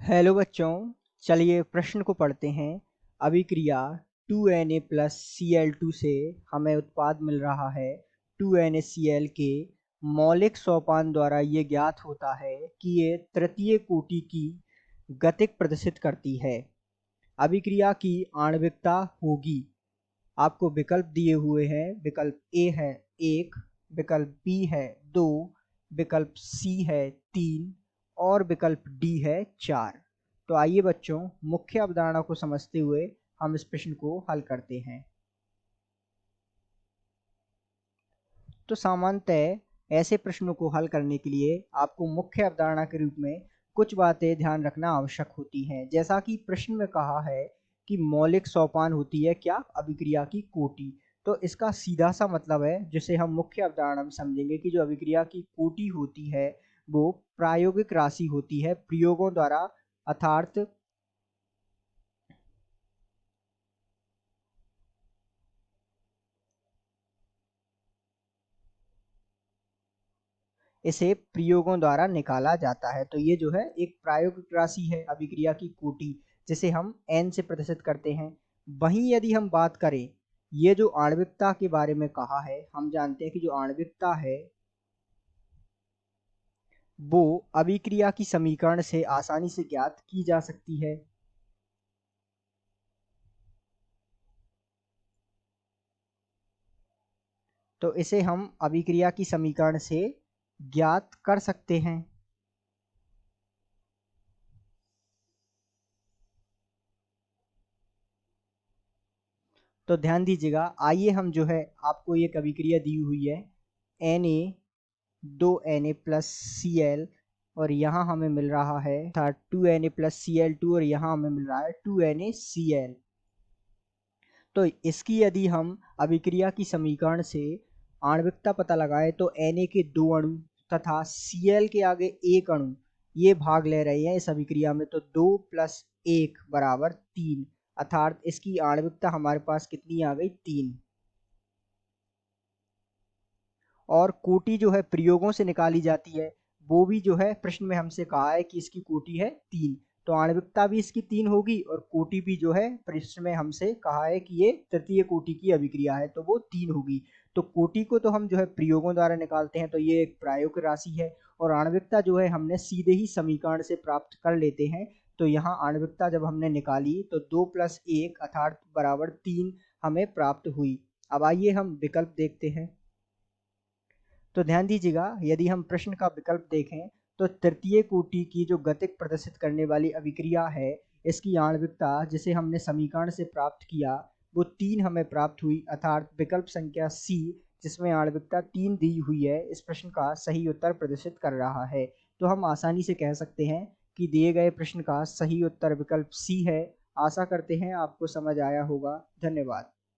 Hello बच्चों, चलिए प्रश्न को पढ़ते हैं। अभिक्रिया 2Na प्लस Cl2 से हमें उत्पाद मिल रहा है 2NaCl के मौलिक सोपान द्वारा ये ज्ञात होता है कि ये तृतीय कोटि की गतिक प्रदर्शित करती है। अभिक्रिया की आणविकता होगी, आपको विकल्प दिए हुए हैं। विकल्प ए है 1, विकल्प बी है 2, विकल्प सी है 3 और विकल्प डी है 4। तो आइए बच्चों, मुख्य अवधारणा को समझते हुए हम इस प्रश्न को हल करते हैं। तो सामान्यतः ऐसे प्रश्नों को हल करने के लिए आपको मुख्य अवधारणा के रूप में कुछ बातें ध्यान रखना आवश्यक होती हैं। जैसा कि प्रश्न में कहा है कि मौलिक सोपान होती है क्या? अभिक्रिया की कोटि। तो इसका सीधा सा मतलब है, जिसे हम मुख्य अवधारणा में समझेंगे, कि जो अभिक्रिया की कोटि होती है वो प्रायोगिक राशि होती है प्रयोगों द्वारा, अर्थात इसे प्रयोगों द्वारा निकाला जाता है। तो ये जो है एक प्रायोगिक राशि है अभिक्रिया की कोटि, जिसे हम n से प्रदर्शित करते हैं। वहीं यदि हम बात करें, ये जो आणविकता के बारे में कहा है, हम जानते हैं कि जो आणविकता है वो अभिक्रिया की समीकरण से आसानी से ज्ञात की जा सकती है। तो इसे हम अभिक्रिया की समीकरण से ज्ञात कर सकते हैं। तो ध्यान दीजिएगा, आइए हम जो है आपको एक अभिक्रिया दी हुई है Na 2Na प्लस Cl, और यहाँ हमें मिल रहा है 2Na प्लस Cl2 और यहाँ हमें मिल रहा है 2NaCl। तो इसकी यदि हम अभिक्रिया की समीकरण से आणविकता पता लगाएं तो Na के 2 अणु तथा Cl के आगे 1 अणु ये भाग ले रहे हैं इस अभिक्रिया में। तो 2 प्लस 1 बराबर 3, अर्थात इसकी आणविकता हमारे पास कितनी आ गई? 3। और कोटि जो है प्रयोगों से निकाली जाती है, वो भी जो है प्रश्न में हमसे कहा है कि इसकी कोटि है 3। तो आणविकता भी इसकी 3 होगी और कोटि भी जो है प्रश्न में हमसे कहा है कि ये तृतीय कोटि की अभिक्रिया है, तो वो 3 होगी। तो कोटि को तो हम जो है प्रयोगों द्वारा निकालते हैं, तो ये एक प्रायोगिक राशि है। और आणविकता जो है हमने सीधे ही समीकरण से प्राप्त कर लेते हैं। तो यहाँ आणविकता जब हमने निकाली तो 2 प्लस 1 अर्थात बराबर 3 हमें प्राप्त हुई। अब आइए हम विकल्प देखते हैं। तो ध्यान दीजिएगा, यदि हम प्रश्न का विकल्प देखें तो तृतीय कोटि की जो गतिक प्रदर्शित करने वाली अभिक्रिया है, इसकी आणविकता जिसे हमने समीकरण से प्राप्त किया वो 3 हमें प्राप्त हुई, अर्थात विकल्प संख्या सी जिसमें आणविकता 3 दी हुई है इस प्रश्न का सही उत्तर प्रदर्शित कर रहा है। तो हम आसानी से कह सकते हैं कि दिए गए प्रश्न का सही उत्तर विकल्प सी है। आशा करते हैं आपको समझ आया होगा। धन्यवाद।